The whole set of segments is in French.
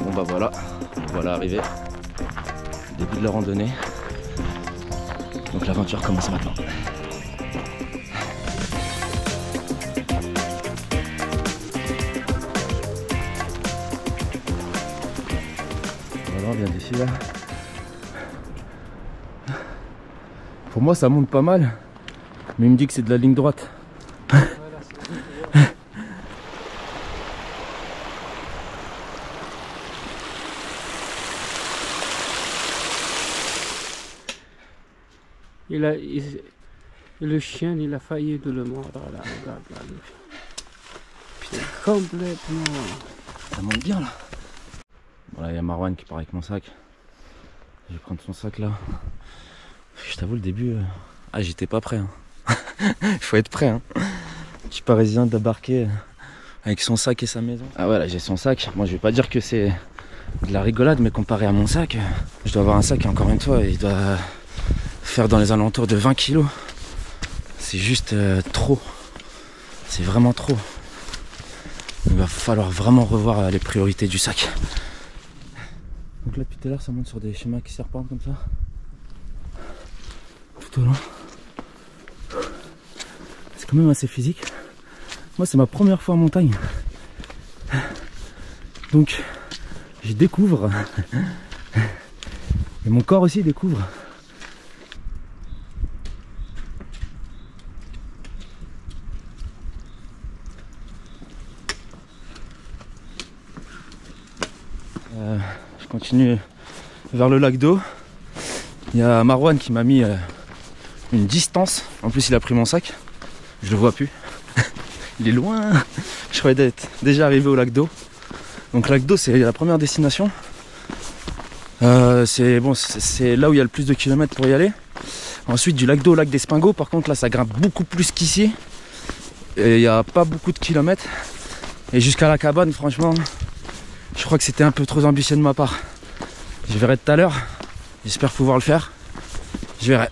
Bon bah voilà, voilà arrivé. Début de la randonnée. Donc l'aventure commence maintenant. Voilà, on vient d'ici là. Pour moi ça monte pas mal, mais il me dit que c'est de la ligne droite. Le chien, il a failli de le mordre là, regarde là. Putain, complètement. Ça monte bien là. Voilà, il y a Marwan qui part avec mon sac. Je vais prendre son sac là. Je t'avoue le début, j'étais pas prêt. Hein. Il faut être prêt. Hein. Je suis parisien d'embarquer avec son sac et sa maison. Ah ouais là j'ai son sac. Moi je vais pas dire que c'est de la rigolade, mais comparé à mon sac, je dois avoir un sac et encore une fois il doit faire dans les alentours de 20 kilos. C'est juste trop. C'est vraiment trop. Il va falloir vraiment revoir les priorités du sac. Donc là depuis tout à l'heure ça monte sur des schémas qui serpentent comme ça. Tout au long. C'est quand même assez physique. Moi c'est ma première fois en montagne. Donc je découvre. Et mon corps aussi découvre. Je continue vers le lac d'eau. Il y a Marwan qui m'a mis une distance. En plus il a pris mon sac. Je le vois plus. Il est loin. Je croyais d'être déjà arrivé au lac d'eau. Donc lac d'eau c'est la première destination. C'est là où il y a le plus de kilomètres pour y aller. Ensuite du lac d'eau au lac d'Espingo. Par contre là ça grimpe beaucoup plus qu'ici. Et il n'y a pas beaucoup de kilomètres. Et jusqu'à la cabane franchement je crois que c'était un peu trop ambitieux de ma part. Je verrai tout à l'heure. J'espère pouvoir le faire. Je verrai.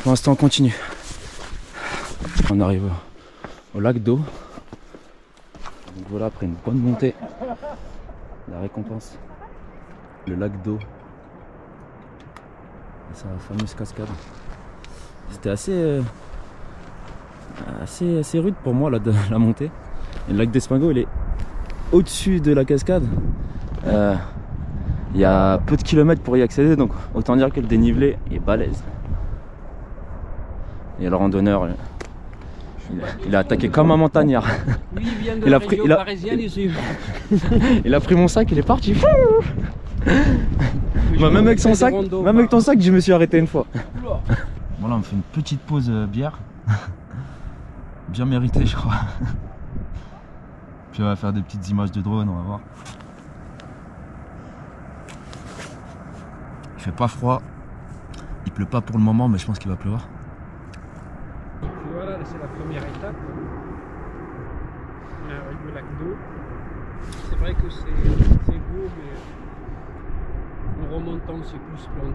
Pour l'instant on continue. On arrive au lac d'eau. Donc voilà, après une bonne montée, la récompense. Le lac d'eau. C'est la fameuse cascade. C'était assez rude pour moi la montée. Et le lac d'Espingo il est au-dessus de la cascade. Il y a peu de kilomètres pour y accéder, donc autant dire que le dénivelé est balèze. Et le randonneur, il a attaqué comme un montagnard. Oui, il vient de la région parisienne ici. Il a pris mon sac, il est parti. Même avec son sac, même avec ton sac, je me suis arrêté une fois. Bon là on fait une petite pause bière. Bien méritée je crois. Puis on va faire des petites images de drone, on va voir. Il fait pas froid, il pleut pas pour le moment, mais je pense qu'il va pleuvoir. Voilà, c'est la première étape. On arrive au lac d'eau. C'est vrai que c'est beau, mais en remontant c'est plus splendide.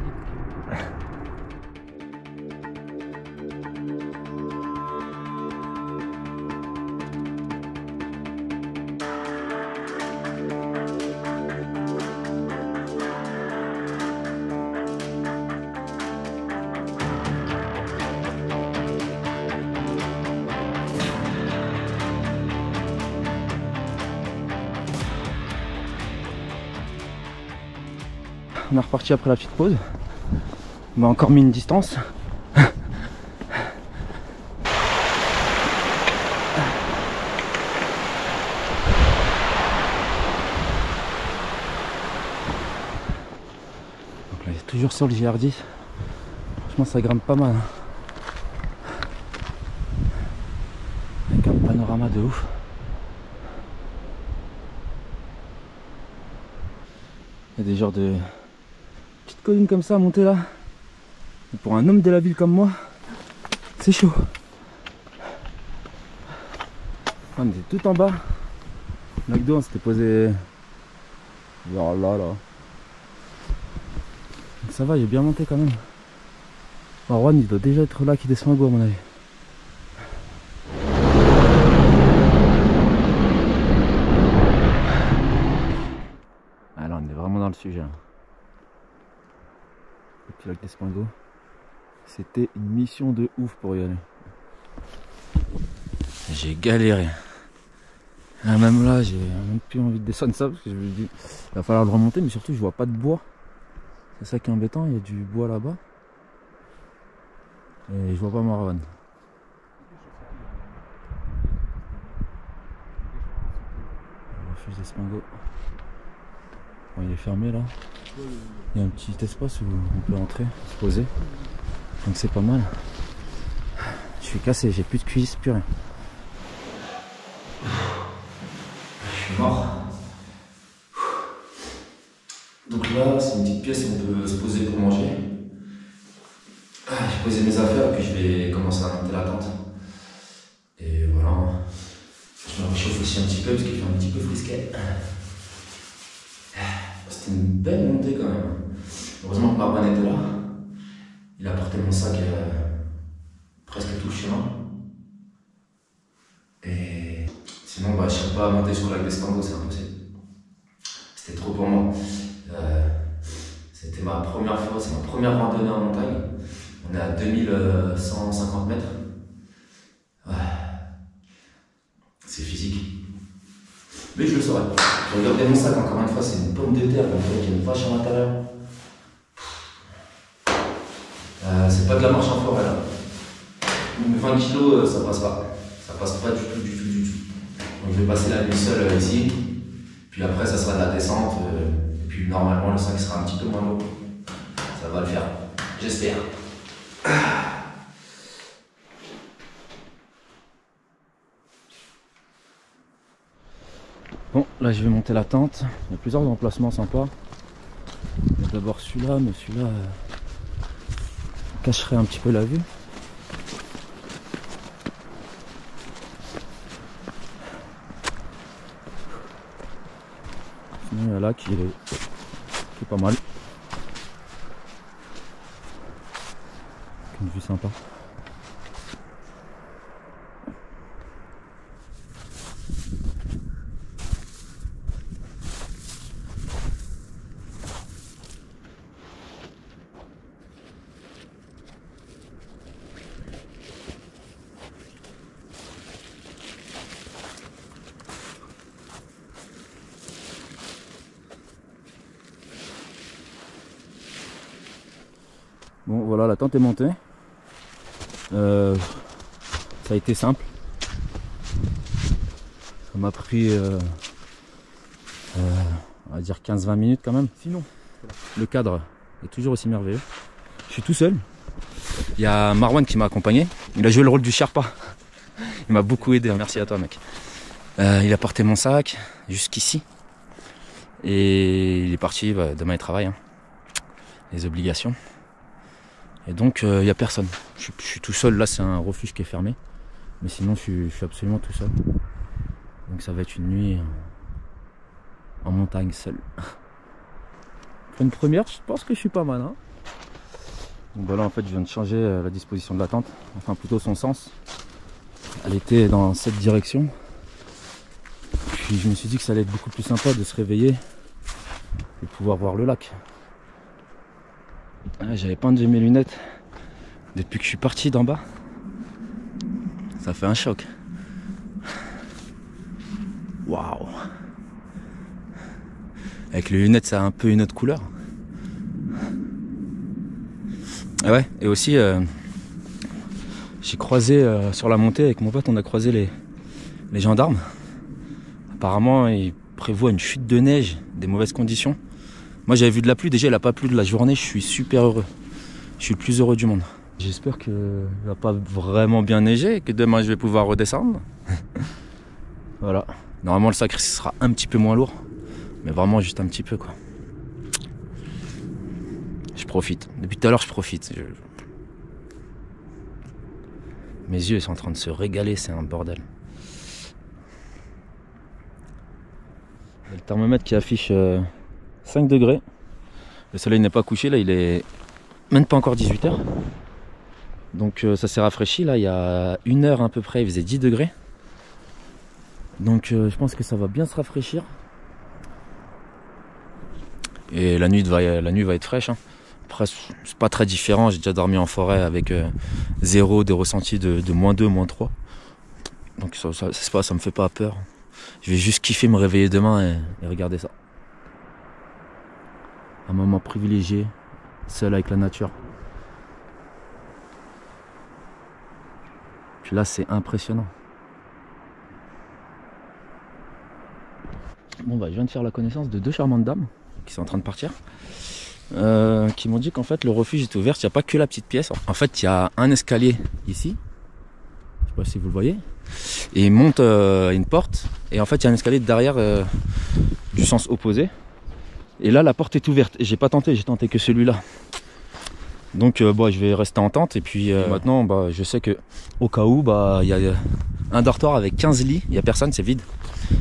On est reparti après la petite pause. On m'a encore mis une distance. Donc là, il est toujours sur le JR10. Franchement, ça grimpe pas mal. Avec un panorama de ouf. Il y a des genres de petites collines comme ça à monter là. Et pour un homme de la ville comme moi, c'est chaud. On était tout en bas. Le lac d'eau, on s'était posé vers là. Donc ça va, j'ai bien monté quand même. Marwan, il doit déjà être là qui descend à go à mon avis. Là, on est vraiment dans le sujet. Hein. Le petit lac d'Espingo. C'était une mission de ouf pour y aller. J'ai galéré. Et même là, j'ai même plus envie de descendre ça parce que je me dis, il va falloir le remonter, mais surtout je vois pas de bois. C'est ça qui est embêtant, il y a du bois là-bas. Et je vois pas Marwan. Refuge d'Espingo. Bon, il est fermé là. Il y a un petit espace où on peut entrer, se poser. Donc c'est pas mal. Je suis cassé, j'ai plus de cuisses, plus rien. Je suis mort. Donc là, c'est une petite pièce où on peut se poser pour manger. J'ai posé mes affaires et puis je vais commencer à monter la tente. Et voilà. Je me réchauffe aussi un petit peu parce qu'il fait un petit peu frisquet. C'était une belle montée quand même. Heureusement que Marwan était là. Il a porté mon sac presque tout le chemin. Et sinon, je ne serais pas monté sur le lac d'Espingo, c'est impossible. C'était trop pour moi. C'était ma première fois, c'est ma première randonnée en montagne. On est à 2150 mètres. Ouais. C'est physique. Mais je le saurais. J'ai regardé mon sac encore une fois, c'est une pomme de terre, donc il y a une vache à l'intérieur. C'est pas de la marche en forêt là. 20 kilos, ça passe pas. Ça passe pas du tout. Donc je vais passer la nuit seule ici. Puis après, ça sera de la descente. Et puis normalement, le sac sera un petit peu moins lourd. Ça va le faire. J'espère. Bon, là je vais monter la tente. Il y a plusieurs emplacements sympas. Il y a d'abord celui-là, mais celui-là cacherait un petit peu la vue. Sinon, il y a là qui est pas mal. Une vue sympa. Bon voilà, la tente est montée. Ça a été simple. Ça m'a pris on va dire 15-20 minutes quand même. Sinon, le cadre est toujours aussi merveilleux. Je suis tout seul. Il y a Marwan qui m'a accompagné. Il a joué le rôle du Sherpa. Il m'a beaucoup aidé. Merci à toi mec. Il a porté mon sac jusqu'ici. Et il est parti. Demain il travaille. Hein. Les obligations. Et donc il n'y a personne. Je suis tout seul, là c'est un refuge qui est fermé. Mais sinon je suis absolument tout seul. Donc ça va être une nuit en montagne seul. Pour une première, je pense que je suis pas mal. Hein. Donc voilà, en fait je viens de changer la disposition de la tente. Enfin plutôt son sens. Elle était dans cette direction. Puis je me suis dit que ça allait être beaucoup plus sympa de se réveiller et pouvoir voir le lac. J'avais pas enlevé mes lunettes depuis que je suis parti d'en bas. Ça fait un choc. Waouh. Avec les lunettes, ça a un peu une autre couleur. Et ouais, et aussi j'ai croisé sur la montée avec mon pote, on a croisé les gendarmes. Apparemment, ils prévoient une chute de neige, des mauvaises conditions. Moi j'avais vu de la pluie, déjà il n'a pas plu de la journée, je suis super heureux. Je suis le plus heureux du monde. J'espère qu'il ne va pas vraiment bien neiger et que demain je vais pouvoir redescendre. Voilà. Normalement le sac sera un petit peu moins lourd. Mais vraiment juste un petit peu quoi. Je profite. Depuis tout à l'heure je profite. Mes yeux sont en train de se régaler, c'est un bordel. Il y a le thermomètre qui affiche 5 degrés. Le soleil n'est pas couché, là il est même pas encore 18h. Donc ça s'est rafraîchi, là il y a 1 heure à peu près, il faisait 10 degrés. Donc je pense que ça va bien se rafraîchir. Et la nuit va être fraîche. Hein. Après, c'est pas très différent. J'ai déjà dormi en forêt avec zéro, des ressentis de -2, -3. Donc ça me fait pas peur. Je vais juste kiffer me réveiller demain et regarder ça. Un moment privilégié, seul avec la nature. Puis là, c'est impressionnant. Bon bah, je viens de faire la connaissance de 2 charmantes dames qui sont en train de partir. Qui m'ont dit qu'en fait le refuge est ouvert, il n'y a pas que la petite pièce. En fait, il y a un escalier ici. Je sais pas si vous le voyez. Et il monte une porte. Et en fait, il y a un escalier derrière du sens opposé. Et là, la porte est ouverte. Et j'ai pas tenté, j'ai tenté que celui-là. Donc, bah, je vais rester en tente. Et puis maintenant, bah, je sais que au cas où, bah, il y a un dortoir avec 15 lits. Il n'y a personne, c'est vide.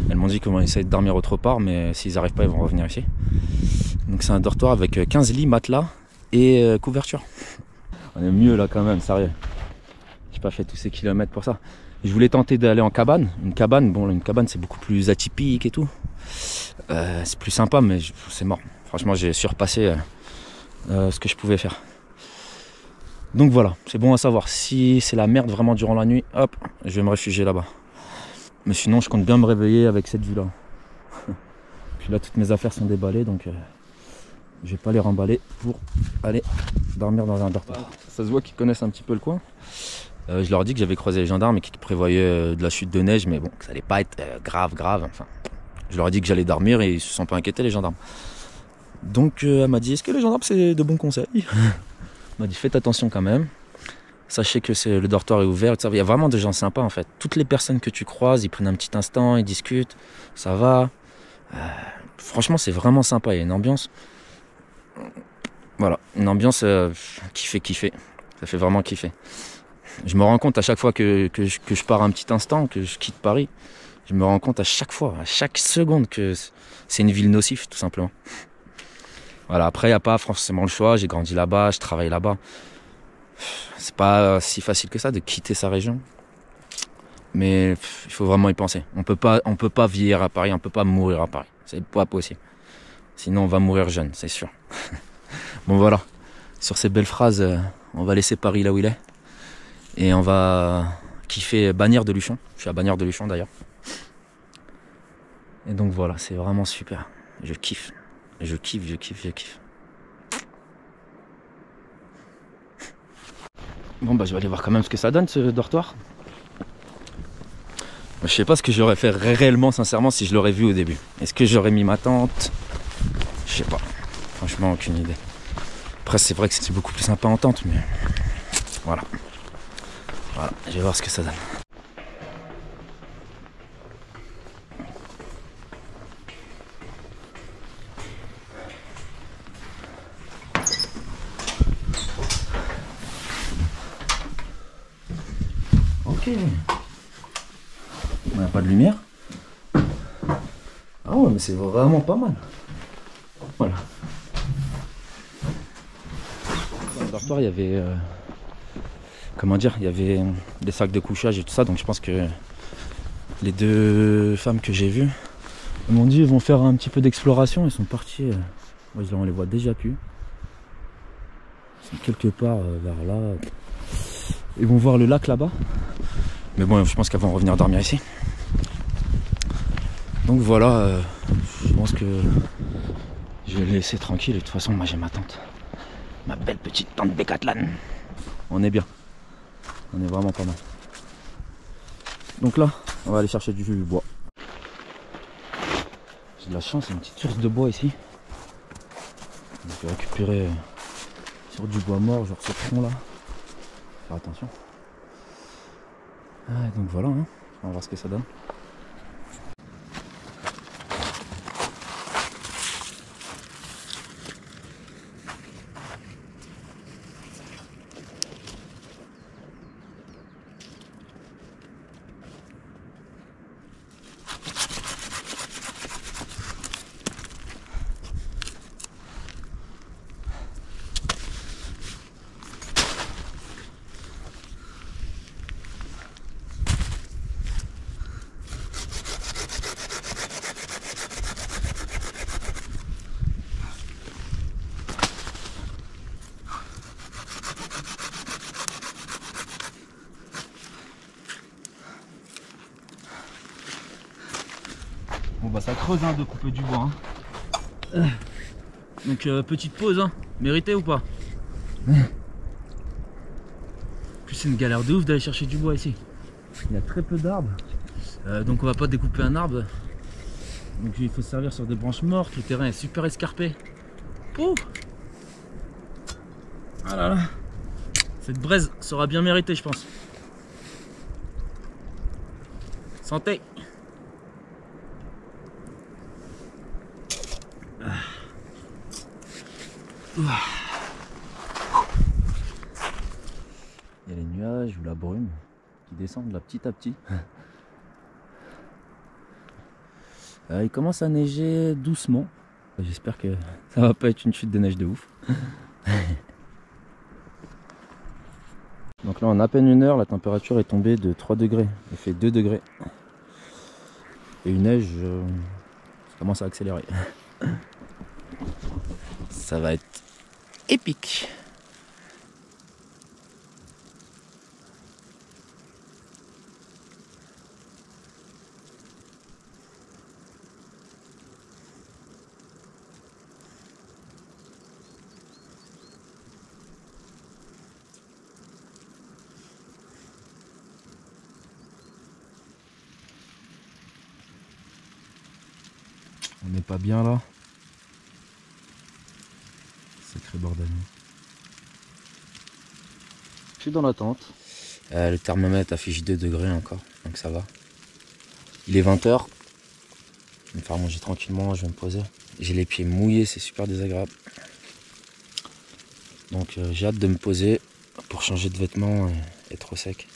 Elles m'ont dit qu'on va essayer de dormir autre part, mais s'ils n'arrivent pas, ils vont revenir ici. Donc, c'est un dortoir avec 15 lits, matelas et couverture. On est mieux là quand même, sérieux. J'ai pas fait tous ces kilomètres pour ça. Je voulais tenter d'aller en cabane. Une cabane c'est beaucoup plus atypique et tout. C'est plus sympa, mais c'est mort. Franchement, j'ai surpassé ce que je pouvais faire. Donc voilà, c'est bon à savoir. Si c'est la merde vraiment durant la nuit, hop, je vais me réfugier là-bas. Mais sinon, je compte bien me réveiller avec cette vue-là. Puis là, toutes mes affaires sont déballées, donc je vais pas les remballer pour aller dormir dans un dortoir. Ça se voit qu'ils connaissent un petit peu le coin. Je leur ai dit que j'avais croisé les gendarmes et qu'ils prévoyaient de la chute de neige, mais bon, que ça allait pas être grave. Enfin, je leur ai dit que j'allais dormir et ils se sont pas inquiétés, les gendarmes. Donc elle m'a dit, est-ce que les gendarmes c'est de bons conseils? Elle m'a dit, faites attention quand même. Sachez que le dortoir est ouvert. Il y a vraiment des gens sympas en fait. Toutes les personnes que tu croises, ils prennent un petit instant, ils discutent, ça va. Franchement, c'est vraiment sympa. Il y a une ambiance. Voilà, une ambiance qui fait kiffer. Ça fait vraiment kiffer. Je me rends compte à chaque fois que je pars un petit instant, que je quitte Paris, je me rends compte à chaque fois, à chaque seconde que c'est une ville nocive, tout simplement. Voilà, après, il n'y a pas forcément le choix. J'ai grandi là-bas, je travaille là-bas. C'est pas si facile que ça de quitter sa région. Mais il faut vraiment y penser. On peut pas vieillir à Paris, on peut pas mourir à Paris. C'est pas possible. Sinon, on va mourir jeune, c'est sûr. Bon, voilà. Sur ces belles phrases, on va laisser Paris là où il est. Et on va kiffer Bagnères de Luchon. Je suis à Bagnères de Luchon d'ailleurs. Et donc voilà, c'est vraiment super. Je kiffe. Je kiffe. Bon bah je vais aller voir quand même ce que ça donne ce dortoir. Je sais pas ce que j'aurais fait réellement sincèrement si je l'aurais vu au début. Est-ce que j'aurais mis ma tente? Je sais pas. Franchement aucune idée. Après c'est vrai que c'est beaucoup plus sympa en tente, mais voilà. Voilà, je vais voir ce que ça donne. Ok. On n'a pas de lumière. Ah ouais, mais c'est vraiment pas mal. Voilà. Dans le dortoir, il y avait... comment dire, il y avait des sacs de couchage et tout ça, donc je pense que les 2 femmes que j'ai vues m'ont dit ils vont faire un petit peu d'exploration. Ils sont partis, on les voit déjà plus. Ils sont quelque part vers là. Ils vont voir le lac là-bas. Mais bon, je pense qu'elles vont revenir dormir ici. Donc voilà, je pense que je vais les laisser tranquille. De toute façon, moi j'ai ma tente. Ma belle petite tente Decathlon. On est bien. On est vraiment pas mal. Donc là, on va aller chercher du bois. J'ai de la chance, il y a une petite source de bois ici. Je vais récupérer sur du bois mort, genre ce tronc là. Faire attention. Donc voilà, hein. On va voir ce que ça donne. Ça creuse hein, de couper du bois. Hein. Donc petite pause, hein. Mérité ou pas? En plus c'est une galère de ouf d'aller chercher du bois ici. Il y a très peu d'arbres. Donc on va pas découper un arbre. Donc il faut se servir sur des branches mortes. Le terrain est super escarpé. Ouh. Ah là là. Cette braise sera bien méritée je pense. Santé. Il y a les nuages ou la brume qui descendent là petit à petit. Il commence à neiger doucement. J'espère que ça va pas être une chute de neige de ouf. Donc là en à peine une heure la température est tombée de 3 degrés. Il fait 2 degrés. Et une neige ça commence à accélérer. Ça va être épique. On n'est pas bien là. Sacré bordel. Je suis dans la tente. Le thermomètre affiche 2 degrés encore, donc ça va. Il est 20 h. Je vais me faire manger tranquillement, je vais me poser. J'ai les pieds mouillés, c'est super désagréable. Donc j'ai hâte de me poser pour changer de vêtements et être au sec.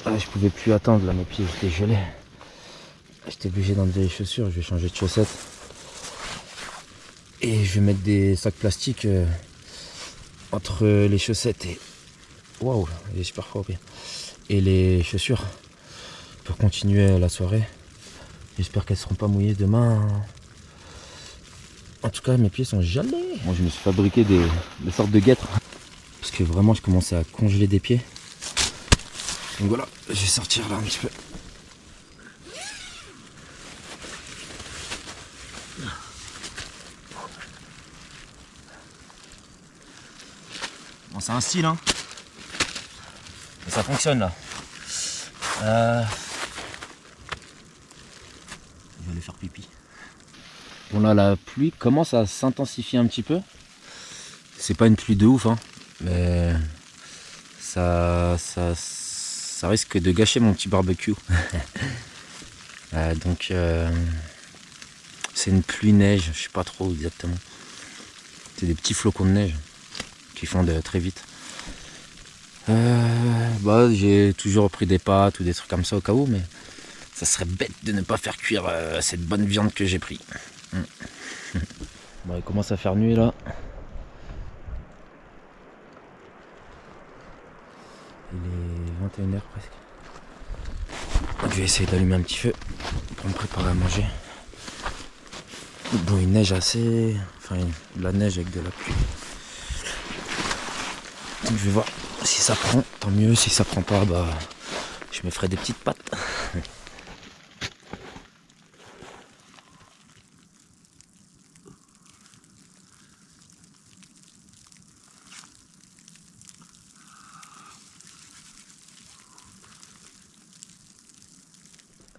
Ah, je pouvais plus attendre là, mes pieds étaient gelés. J'étais obligé d'enlever les chaussures, je vais changer de chaussettes. Et je vais mettre des sacs plastiques entre les chaussettes et... Waouh, il est super fort. Et les chaussures pour continuer la soirée. J'espère qu'elles seront pas mouillées demain. En tout cas, mes pieds sont gelés. Moi, je me suis fabriqué des sortes de guêtres. Parce que vraiment, je commençais à congeler des pieds. Donc voilà, je vais sortir là un petit peu. Bon, c'est un style, hein. Et ça fonctionne là. Je vais aller faire pipi. Bon là, la pluie commence à s'intensifier un petit peu. C'est pas une pluie de ouf, hein. Mais ça risque de gâcher mon petit barbecue. Donc c'est une pluie neige, je sais pas trop exactement. C'est des petits flocons de neige qui fondent très vite. J'ai toujours pris des pâtes ou des trucs comme ça au cas où, mais ça serait bête de ne pas faire cuire cette bonne viande que j'ai pris. Bon, il commence à faire nuit là. Il est 21 h presque. Je vais essayer d'allumer un petit feu pour me préparer à manger. Bon, il neige assez... Enfin, de la neige avec de la pluie. Donc je vais voir si ça prend, tant mieux. Si ça prend pas, je me ferai des petites pâtes.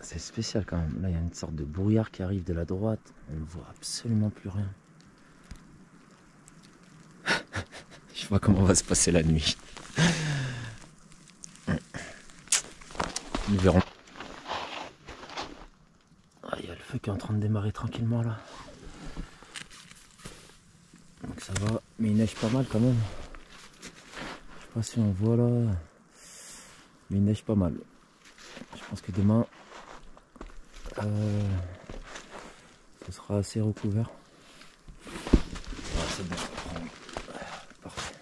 C'est spécial quand même. Là, il y a une sorte de brouillard qui arrive de la droite. On ne voit absolument plus rien. Je vois comment va se passer la nuit. Nous verrons. Ah, il y a le feu qui est en train de démarrer tranquillement là. Donc ça va. Mais il neige pas mal quand même. Je sais pas si on voit là. Mais il neige pas mal. Je pense que demain... ce sera assez recouvert. C'est bon. Parfait.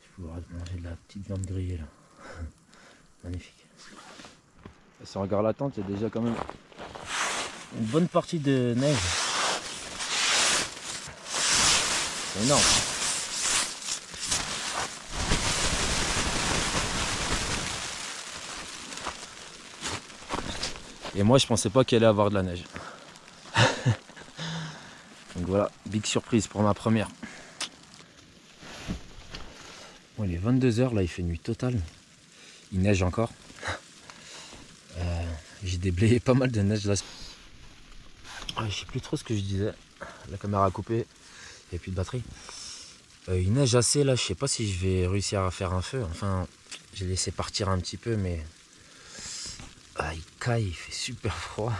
Je vais pouvoir manger de la petite viande grillée là. Magnifique. Et si on regarde la tente, il y a déjà quand même une bonne partie de neige. C'est énorme. Et moi je pensais pas qu'il allait avoir de la neige. Donc voilà, big surprise pour ma première. Bon, il est 22 h, là il fait nuit totale. Il neige encore. J'ai déblayé pas mal de neige là. Je sais plus trop ce que je disais. La caméra a coupé, il n'y a plus de batterie. Il neige assez là, je sais pas si je vais réussir à faire un feu. Enfin, j'ai laissé partir un petit peu, mais il caille, il fait super froid.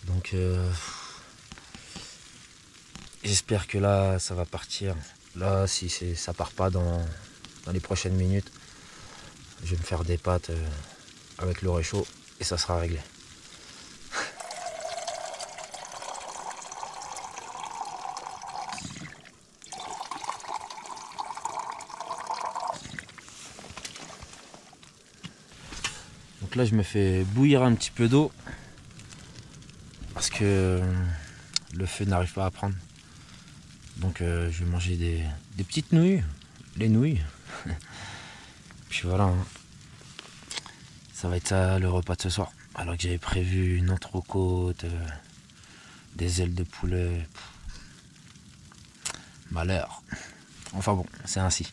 Donc j'espère que là ça va partir. Là, si ça part pas dans les prochaines minutes, je vais me faire des pâtes avec le réchaud et ça sera réglé. Donc là je me fais bouillir un petit peu d'eau parce que le feu n'arrive pas à prendre. Donc je vais manger des petites nouilles, les nouilles. Puis voilà, hein. Ça va être ça le repas de ce soir. Alors que j'avais prévu une entrecôte, des ailes de poulet. Malheur. Enfin bon, c'est ainsi.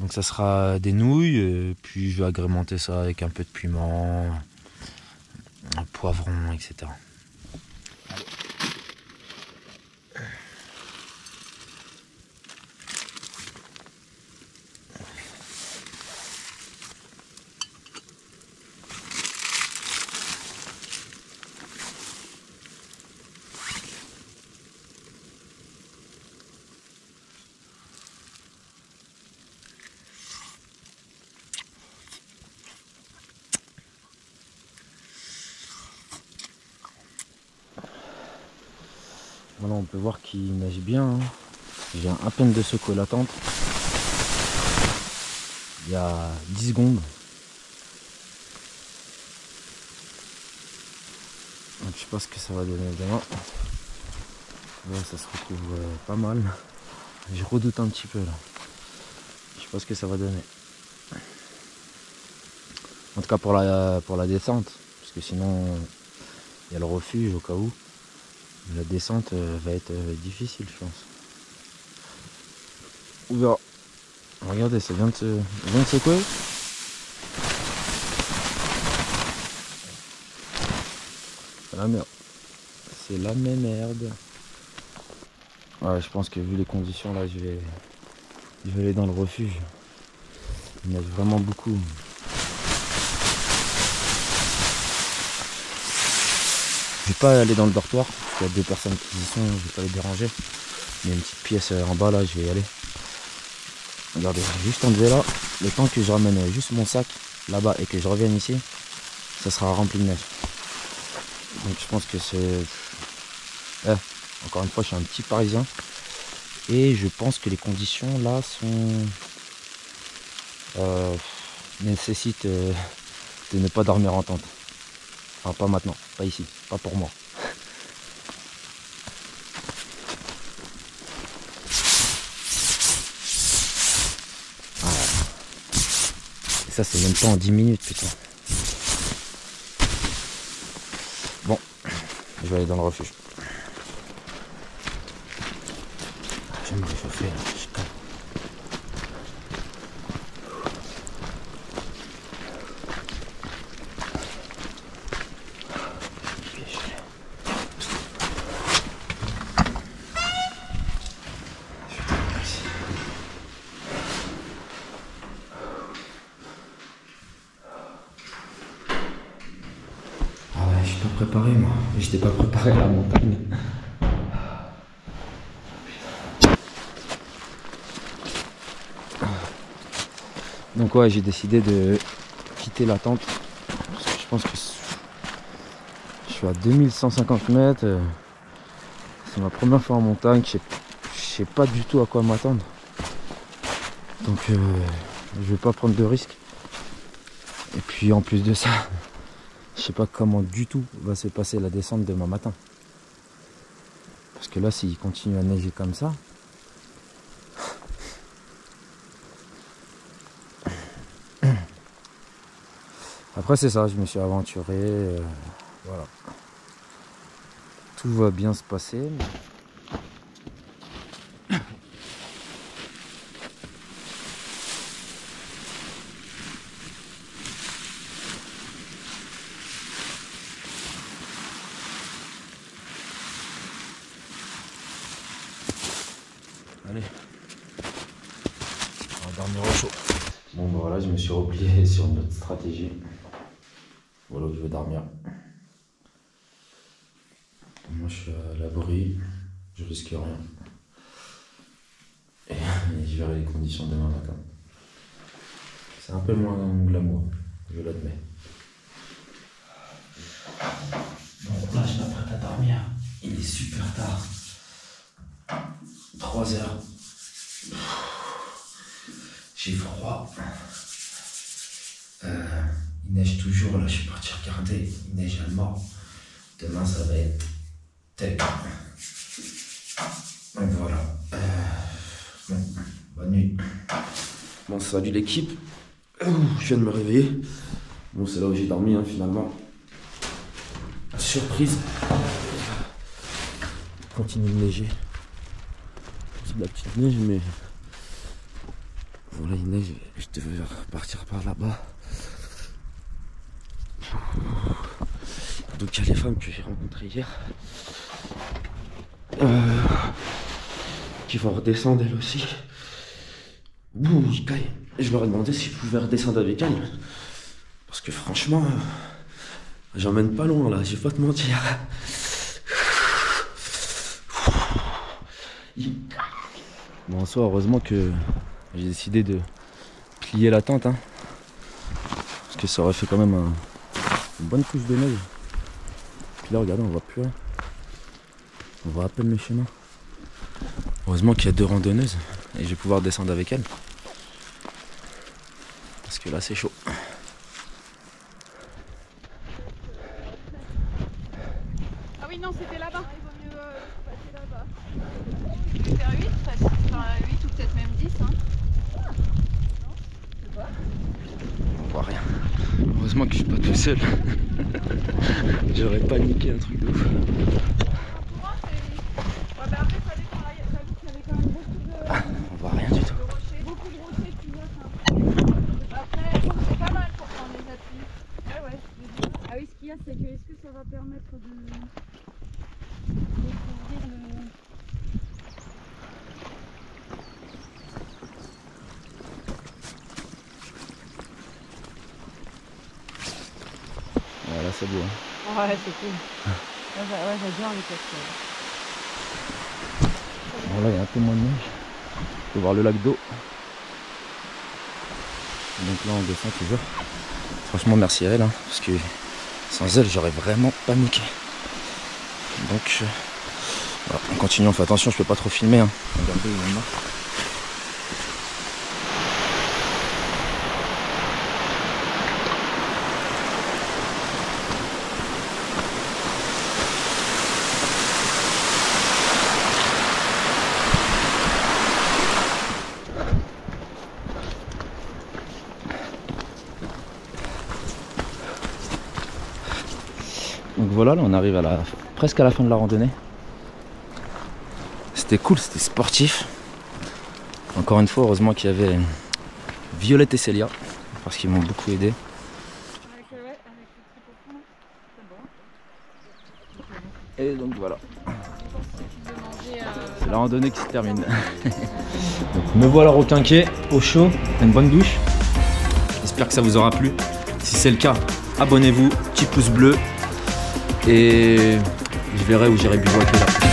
Donc ça sera des nouilles, puis je vais agrémenter ça avec un peu de piment, un poivron, etc. Voilà, on peut voir qu'il neige bien, hein. Je viens à peine de secouer la tente. Il y a 10 secondes. Donc je sais pas ce que ça va donner demain. Là, ça se retrouve pas mal. Je redoute un petit peu là. Je sais pas ce que ça va donner. En tout cas pour la descente. Parce que sinon il y a le refuge au cas où. La descente va être difficile, je pense. On verra. Regardez, ça vient de secouer. C'est la merde. C'est la merde. Ouais, je pense que vu les conditions là, je vais aller dans le refuge. Il neige vraiment beaucoup. Je vais pas aller dans le dortoir, parce qu'il y a 2 personnes qui y sont, je vais pas les déranger. Il y a une petite pièce en bas là, je vais y aller. Regardez, je vais juste enlever là, le temps que je ramène juste mon sac là-bas et que je revienne ici, ça sera rempli de neige. Donc je pense que c'est... encore une fois, je suis un petit parisien. Et je pense que les conditions là sont... nécessitent de ne pas dormir en tente. Enfin pas maintenant, pas ici, pas pour moi. Et ça c'est même pas en 10 minutes putain. Bon, je vais aller dans le refuge. Je vais me réchauffer là, je calme. Préparé moi, j'étais pas préparé à la montagne. Donc ouais, j'ai décidé de quitter la tente parce que je pense que je suis à 2150 mètres. C'est ma première fois en montagne, je sais pas du tout à quoi m'attendre. Donc je vais pas prendre de risques. Et puis en plus de ça, je sais pas comment du tout va se passer la descente demain matin. Parce que là, s'il continue à neiger comme ça, Après c'est ça, je me suis aventuré, voilà. Tout va bien se passer. Allez, on va dormir au chaud. Bon bah voilà, je me suis replié sur une autre stratégie. Voilà où je vais dormir. Moi je suis à l'abri, je risque rien. Et je verrai les conditions demain matin. C'est un peu moins glamour, je l'admets. Bon là je m'apprête à dormir. Il est super tard. 3 heures. J'ai froid. Il neige toujours, là je suis parti regarder. Il neige à mort. Demain ça va être tech. Donc voilà. Bon, bonne nuit. Bon, salut l'équipe. Je viens de me réveiller. Bon, c'est là où j'ai dormi hein, finalement. Surprise. Il continue de neiger. C'est de la petite neige, mais voilà, il neige. Je devais repartir par là-bas. Donc il y a les femmes que j'ai rencontrées hier qui vont redescendre elles aussi. Je leur ai demandé si je pouvais redescendre avec elles. Parce que franchement, j'emmène pas loin là, je vais pas te mentir. Bon, en soi, heureusement que j'ai décidé de plier la tente. Hein, parce que ça aurait fait quand même une bonne couche de neige. Puis là, regardez, on voit plus rien. On voit à peine le chemin. Heureusement qu'il y a 2 randonneuses et je vais pouvoir descendre avec elles. Parce que là, c'est chaud. Ah oui, non, c'était là-bas. Il vaut mieux passer là-bas. Je vais faire 8 presque. Enfin, 8 ou peut-être même 10. Hein. Ah. Non, je sais pas. On voit rien. Heureusement que je suis pas tout seul. J'aurais paniqué un truc de ouf. On voit rien du tout. Beaucoup de rochers, tu vois. Après, c'est pas mal pour prendre les appuis. Ah ouais. Ah oui, ce qu'il y a, c'est que est-ce que ça va permettre de découvrir le... Ouais, là c'est beau. Hein. Ouais, c'est cool. Ouais, j'adore les cascades. Bon, là il y a un peu moins de neige. On peut voir le lac d'eau. Donc là on descend toujours. Franchement merci à elle, hein, parce que sans elle j'aurais vraiment paniqué. Donc voilà, on continue, on fait attention, je peux pas trop filmer. Hein. Regardez, il y en a. Donc voilà, là on arrive à presque à la fin de la randonnée. C'était cool, c'était sportif. Encore une fois, heureusement qu'il y avait Violette et Célia, parce qu'ils m'ont beaucoup aidé. Et donc voilà. C'est la randonnée qui se termine. Donc me voilà requinqué, au chaud, une bonne douche. J'espère que ça vous aura plu. Si c'est le cas, abonnez-vous, petit pouce bleu. Et je verrai où j'irai bivouaquer là.